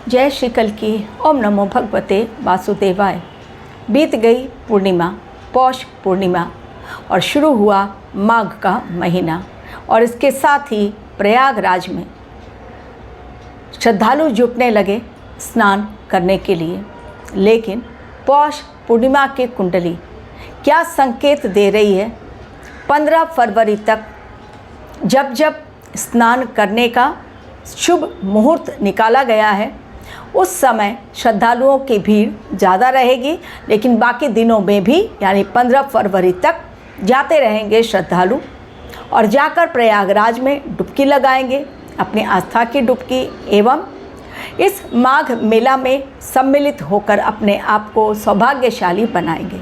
जय श्री कल की। ओम नमो भगवते वासुदेवाय। बीत गई पूर्णिमा, पौष पूर्णिमा, और शुरू हुआ माघ का महीना, और इसके साथ ही प्रयागराज में श्रद्धालु जुटने लगे स्नान करने के लिए। लेकिन पौष पूर्णिमा की कुंडली क्या संकेत दे रही है? 15 फरवरी तक जब जब स्नान करने का शुभ मुहूर्त निकाला गया है, उस समय श्रद्धालुओं की भीड़ ज़्यादा रहेगी, लेकिन बाकी दिनों में भी यानी 15 फरवरी तक जाते रहेंगे श्रद्धालु और जाकर प्रयागराज में डुबकी लगाएंगे, अपनी आस्था की डुबकी, एवं इस माघ मेला में सम्मिलित होकर अपने आप को सौभाग्यशाली बनाएंगे।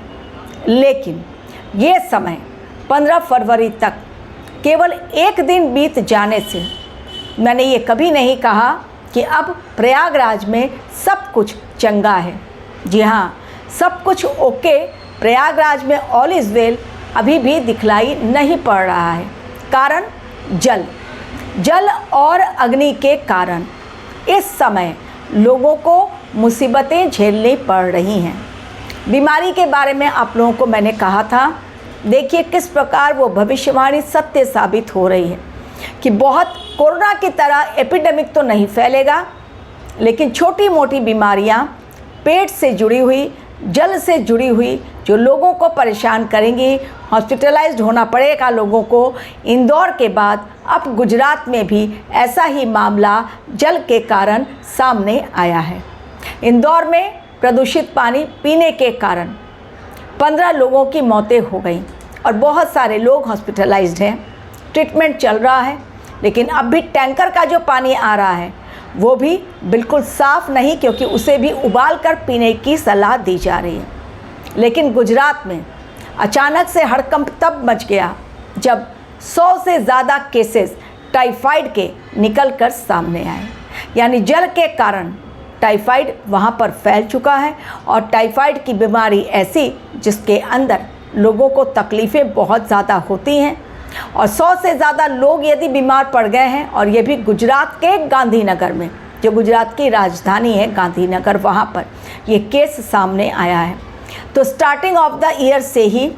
लेकिन ये समय 15 फरवरी तक केवल एक दिन बीत जाने से मैंने ये कभी नहीं कहा कि अब प्रयागराज में सब कुछ चंगा है। जी हाँ, सब कुछ ओके, प्रयागराज में ऑल इज़ वेल अभी भी दिखलाई नहीं पड़ रहा है। कारण जल और अग्नि के कारण इस समय लोगों को मुसीबतें झेलनी पड़ रही हैं। बीमारी के बारे में आप लोगों को मैंने कहा था, देखिए किस प्रकार वो भविष्यवाणी सत्य साबित हो रही है कि बहुत कोरोना की तरह एपिडेमिक तो नहीं फैलेगा, लेकिन छोटी मोटी बीमारियां पेट से जुड़ी हुई, जल से जुड़ी हुई जो लोगों को परेशान करेंगी, हॉस्पिटलाइज्ड होना पड़ेगा लोगों को। इंदौर के बाद अब गुजरात में भी ऐसा ही मामला जल के कारण सामने आया है। इंदौर में प्रदूषित पानी पीने के कारण 15 लोगों की मौतें हो गई और बहुत सारे लोग हॉस्पिटलाइज्ड हैं, ट्रीटमेंट चल रहा है। लेकिन अब भी टैंकर का जो पानी आ रहा है वो भी बिल्कुल साफ़ नहीं, क्योंकि उसे भी उबाल कर पीने की सलाह दी जा रही है। लेकिन गुजरात में अचानक से हड़कंप तब मच गया जब 100 से ज़्यादा केसेस टाइफाइड के निकल कर सामने आए। यानी जल के कारण टाइफाइड वहाँ पर फैल चुका है, और टाइफाइड की बीमारी ऐसी जिसके अंदर लोगों को तकलीफ़ें बहुत ज़्यादा होती हैं, और 100 से ज़्यादा लोग यदि बीमार पड़ गए हैं, और ये भी गुजरात के गांधीनगर में, जो गुजरात की राजधानी है गांधीनगर, वहाँ पर ये केस सामने आया है। तो स्टार्टिंग ऑफ द ईयर से ही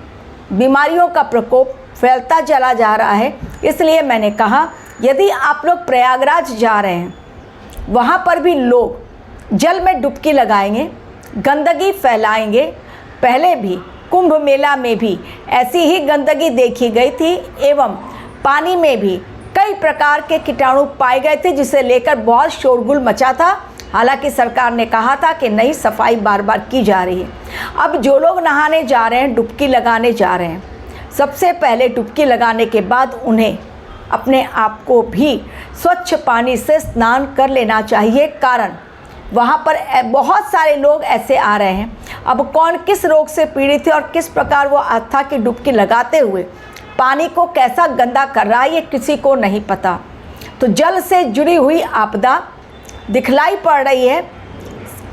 बीमारियों का प्रकोप फैलता चला जा रहा है। इसलिए मैंने कहा यदि आप लोग प्रयागराज जा रहे हैं, वहाँ पर भी लोग जल में डुबकी लगाएंगे, गंदगी फैलाएंगे। पहले भी कुंभ मेला में भी ऐसी ही गंदगी देखी गई थी, एवं पानी में भी कई प्रकार के कीटाणु पाए गए थे, जिसे लेकर बहुत शोरगुल मचा था। हालांकि सरकार ने कहा था कि नई सफाई बार बार की जा रही है। अब जो लोग नहाने जा रहे हैं, डुबकी लगाने जा रहे हैं, सबसे पहले डुबकी लगाने के बाद उन्हें अपने आप को भी स्वच्छ पानी से स्नान कर लेना चाहिए। कारण वहाँ पर बहुत सारे लोग ऐसे आ रहे हैं। अब कौन किस रोग से पीड़ित है और किस प्रकार वो आस्था की डुबकी लगाते हुए पानी को कैसा गंदा कर रहा है, ये किसी को नहीं पता। तो जल से जुड़ी हुई आपदा दिखलाई पड़ रही है,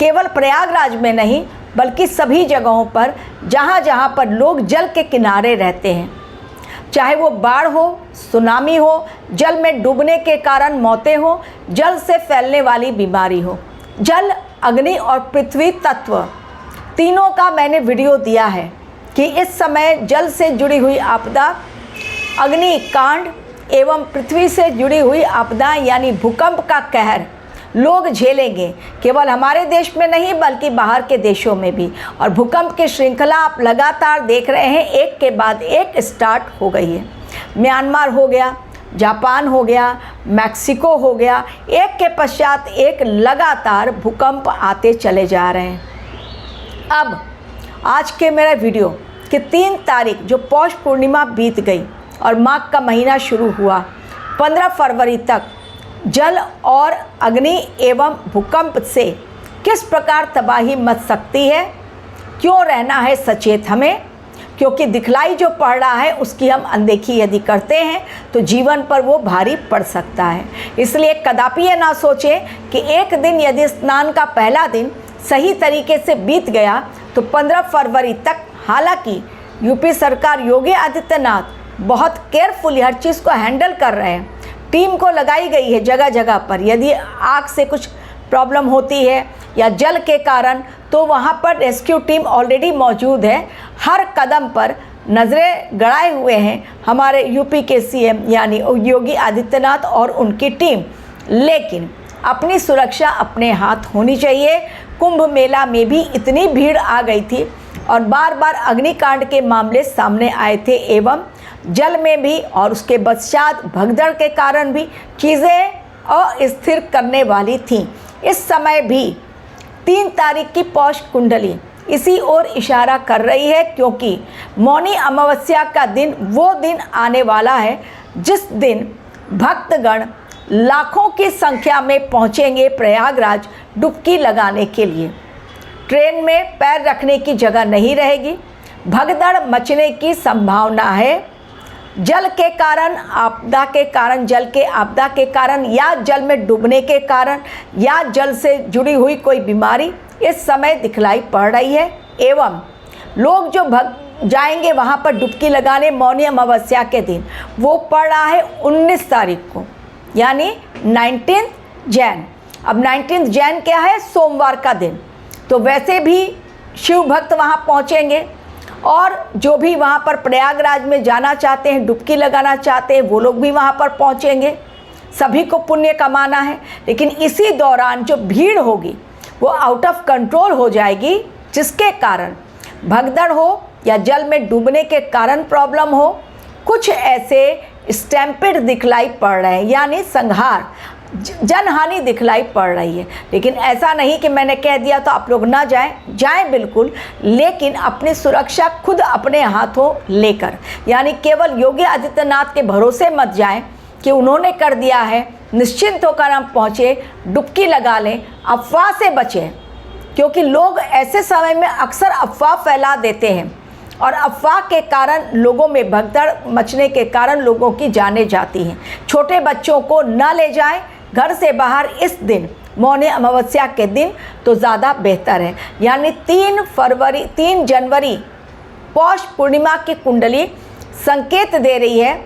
केवल प्रयागराज में नहीं बल्कि सभी जगहों पर जहाँ जहाँ पर लोग जल के किनारे रहते हैं। चाहे वो बाढ़ हो, सुनामी हो, जल में डूबने के कारण मौतें हो, जल से फैलने वाली बीमारी हो। जल, अग्नि और पृथ्वी तत्व तीनों का मैंने वीडियो दिया है कि इस समय जल से जुड़ी हुई आपदा, अग्नि कांड एवं पृथ्वी से जुड़ी हुई आपदा यानी भूकंप का कहर लोग झेलेंगे। केवल हमारे देश में नहीं बल्कि बाहर के देशों में भी। और भूकंप की श्रृंखला आप लगातार देख रहे हैं, एक के बाद एक स्टार्ट हो गई है। म्यांमार हो गया, जापान हो गया, मैक्सिको हो गया, एक के पश्चात एक लगातार भूकंप आते चले जा रहे हैं। अब आज के मेरा वीडियो कि 3 तारीख जो पौष पूर्णिमा बीत गई और माघ का महीना शुरू हुआ, 15 फरवरी तक जल और अग्नि एवं भूकंप से किस प्रकार तबाही मच सकती है, क्यों रहना है सचेत हमें, क्योंकि दिखलाई जो पड़ रहा है उसकी हम अनदेखी यदि करते हैं तो जीवन पर वो भारी पड़ सकता है। इसलिए कदापि ये ना सोचें कि एक दिन यदि स्नान का पहला दिन सही तरीके से बीत गया तो 15 फरवरी तक, हालांकि यूपी सरकार योगी आदित्यनाथ बहुत केयरफुली हर चीज़ को हैंडल कर रहे हैं, टीम को लगाई गई है जगह जगह पर। यदि आग से कुछ प्रॉब्लम होती है या जल के कारण, तो वहाँ पर रेस्क्यू टीम ऑलरेडी मौजूद है। हर कदम पर नज़रें गड़ाए हुए हैं हमारे यूपी के सीएम यानी योगी आदित्यनाथ और उनकी टीम। लेकिन अपनी सुरक्षा अपने हाथ होनी चाहिए। कुंभ मेला में भी इतनी भीड़ आ गई थी और बार बार अग्निकांड के मामले सामने आए थे, एवं जल में भी और उसके पश्चात भगदड़ के कारण भी चीज़ें अस्थिर करने वाली थीं। इस समय भी 3 तारीख की पौष कुंडली इसी ओर इशारा कर रही है, क्योंकि मौनी अमावस्या का दिन वो दिन आने वाला है जिस दिन भक्तगण लाखों की संख्या में पहुंचेंगे प्रयागराज डुबकी लगाने के लिए। ट्रेन में पैर रखने की जगह नहीं रहेगी, भगदड़ मचने की संभावना है। जल के कारण, आपदा के कारण, जल के आपदा के कारण या जल में डूबने के कारण या जल से जुड़ी हुई कोई बीमारी इस समय दिखलाई पड़ रही है। एवं लोग जो जाएंगे वहाँ पर डुबकी लगाने मौनी अमावस्या के दिन, वो पड़ रहा है 19 तारीख को, यानी 19 जैन। अब 19 जैन क्या है? सोमवार का दिन। तो वैसे भी शिव भक्त वहाँ पहुँचेंगे और जो भी वहाँ पर प्रयागराज में जाना चाहते हैं, डुबकी लगाना चाहते हैं, वो लोग भी वहाँ पर पहुँचेंगे। सभी को पुण्य कमाना है। लेकिन इसी दौरान जो भीड़ होगी वो आउट ऑफ कंट्रोल हो जाएगी, जिसके कारण भगदड़ हो या जल में डूबने के कारण प्रॉब्लम हो। कुछ ऐसे स्टैम्पिड दिखलाई पड़ रहे हैं, यानी संहार, जनहानि दिखलाई पड़ रही है। लेकिन ऐसा नहीं कि मैंने कह दिया तो आप लोग ना जाएं बिल्कुल, लेकिन अपनी सुरक्षा खुद अपने हाथों लेकर, यानी केवल योगी आदित्यनाथ के भरोसे मत जाएं कि उन्होंने कर दिया है, निश्चिंत होकर हम पहुँचे, डुबकी लगा लें। अफवाह से बचें, क्योंकि लोग ऐसे समय में अक्सर अफवाह फैला देते हैं और अफवाह के कारण लोगों में भगदड़ मचने के कारण लोगों की जानें जाती हैं। छोटे बच्चों को न ले जाएं घर से बाहर इस दिन, मौनी अमावस्या के दिन, तो ज़्यादा बेहतर है। यानी 3 जनवरी पौष पूर्णिमा की कुंडली संकेत दे रही है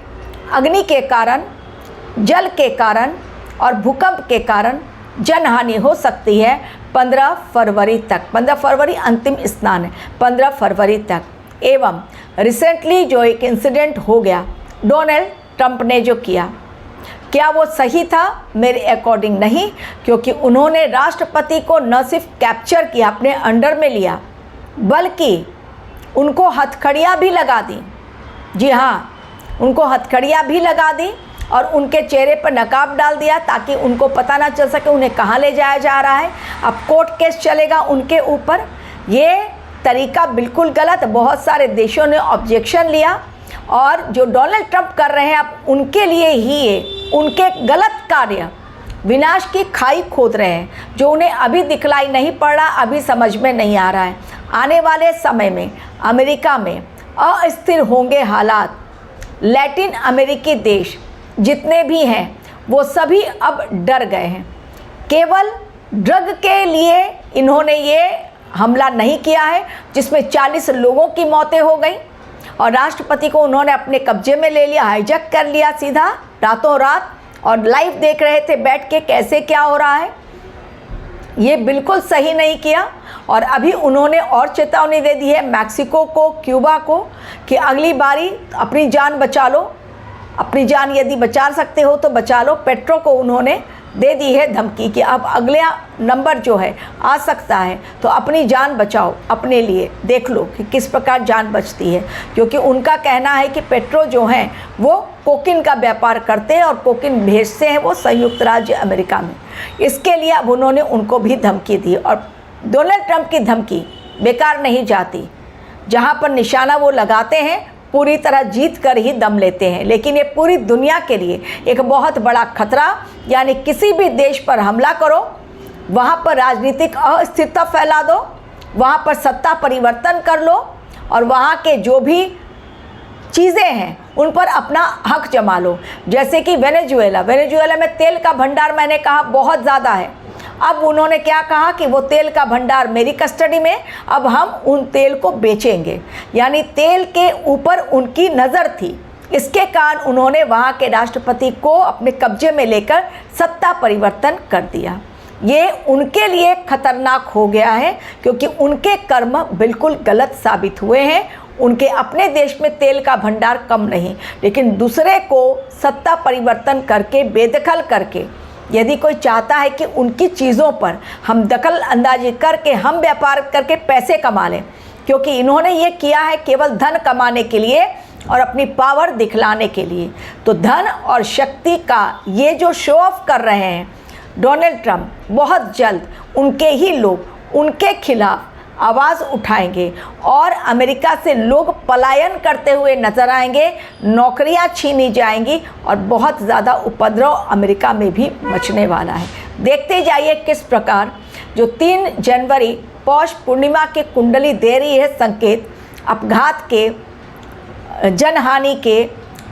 अग्नि के कारण, जल के कारण और भूकंप के कारण जनहानि हो सकती है 15 फरवरी तक। 15 फरवरी अंतिम स्नान है, 15 फरवरी तक। एवं रिसेंटली जो एक इंसिडेंट हो गया डोनाल्ड ट्रंप ने जो किया, क्या वो सही था? मेरे अकॉर्डिंग नहीं, क्योंकि उन्होंने राष्ट्रपति को न सिर्फ कैप्चर किया, अपने अंडर में लिया, बल्कि उनको हथकड़ियाँ भी लगा दी। जी हाँ, उनको हथकड़ियाँ भी लगा दी और उनके चेहरे पर नकाब डाल दिया ताकि उनको पता ना चल सके उन्हें कहाँ ले जाया जा रहा है। अब कोर्ट केस चलेगा उनके ऊपर। ये तरीका बिल्कुल गलत। बहुत सारे देशों ने ऑब्जेक्शन लिया और जो डोनाल्ड ट्रंप कर रहे हैं अब उनके लिए ही ये उनके गलत कार्य विनाश की खाई खोद रहे हैं, जो उन्हें अभी दिखलाई नहीं पड़ रहा, अभी समझ में नहीं आ रहा है। आने वाले समय में अमेरिका में अस्थिर होंगे हालात। लैटिन अमेरिकी देश जितने भी हैं वो सभी अब डर गए हैं। केवल ड्रग के लिए इन्होंने ये हमला नहीं किया है जिसमें 40 लोगों की मौतें हो गई और राष्ट्रपति को उन्होंने अपने कब्जे में ले लिया, हाईजैक कर लिया सीधा रातों रात, और लाइव देख रहे थे बैठ के कैसे क्या हो रहा है। ये बिल्कुल सही नहीं किया। और अभी उन्होंने और चेतावनी दे दी है मैक्सिको को, क्यूबा को, कि अगली बारी अपनी जान बचा लो, अपनी जान यदि बचा सकते हो तो बचा लो। पेट्रो को उन्होंने दे दी है धमकी कि अब अगला नंबर जो है आ सकता है, तो अपनी जान बचाओ, अपने लिए देख लो कि किस प्रकार जान बचती है। क्योंकि उनका कहना है कि पेट्रो जो हैं वो कोकीन का व्यापार करते हैं और कोकीन भेजते हैं वो संयुक्त राज्य अमेरिका में। इसके लिए अब उन्होंने उनको भी धमकी दी और डोनाल्ड ट्रंप की धमकी बेकार नहीं जाती। जहाँ पर निशाना वो लगाते हैं पूरी तरह जीत कर ही दम लेते हैं। लेकिन ये पूरी दुनिया के लिए एक बहुत बड़ा खतरा, यानी किसी भी देश पर हमला करो, वहाँ पर राजनीतिक अस्थिरता फैला दो, वहाँ पर सत्ता परिवर्तन कर लो और वहाँ के जो भी चीज़ें हैं उन पर अपना हक जमा लो। जैसे कि वेनेजुएला में तेल का भंडार मैंने कहा बहुत ज़्यादा है। अब उन्होंने क्या कहा कि वो तेल का भंडार मेरी कस्टडी में, अब हम उन तेल को बेचेंगे। यानी तेल के ऊपर उनकी नज़र थी। इसके कारण उन्होंने वहाँ के राष्ट्रपति को अपने कब्जे में लेकर सत्ता परिवर्तन कर दिया। ये उनके लिए खतरनाक हो गया है, क्योंकि उनके कर्म बिल्कुल गलत साबित हुए हैं। उनके अपने देश में तेल का भंडार कम नहीं, लेकिन दूसरे को सत्ता परिवर्तन करके, बेदखल करके, यदि कोई चाहता है कि उनकी चीज़ों पर हम दखल अंदाजी करके हम व्यापार करके पैसे कमा लें, क्योंकि इन्होंने ये किया है केवल धन कमाने के लिए और अपनी पावर दिखलाने के लिए। तो धन और शक्ति का ये जो शो ऑफ कर रहे हैं डोनाल्ड ट्रंप, बहुत जल्द उनके ही लोग उनके खिलाफ आवाज़ उठाएंगे और अमेरिका से लोग पलायन करते हुए नजर आएंगे, नौकरियां छीनी जाएंगी और बहुत ज़्यादा उपद्रव अमेरिका में भी मचने वाला है। देखते जाइए किस प्रकार जो 3 जनवरी पौष पूर्णिमा की कुंडली दे रही है संकेत, अपघात के, जनहानि के,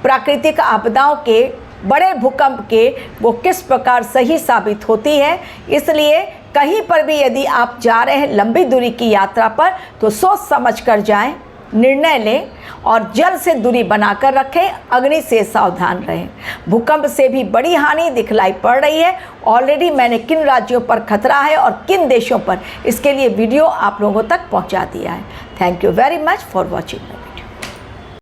प्राकृतिक आपदाओं के, बड़े भूकंप के, वो किस प्रकार सही साबित होती है। इसलिए कहीं पर भी यदि आप जा रहे हैं लंबी दूरी की यात्रा पर, तो सोच समझ कर जाएं, निर्णय लें और जल से दूरी बनाकर रखें, अग्नि से सावधान रहें। भूकंप से भी बड़ी हानि दिखलाई पड़ रही है। ऑलरेडी मैंने किन राज्यों पर खतरा है और किन देशों पर, इसके लिए वीडियो आप लोगों तक पहुंचा दिया है। Thank you very much for watching.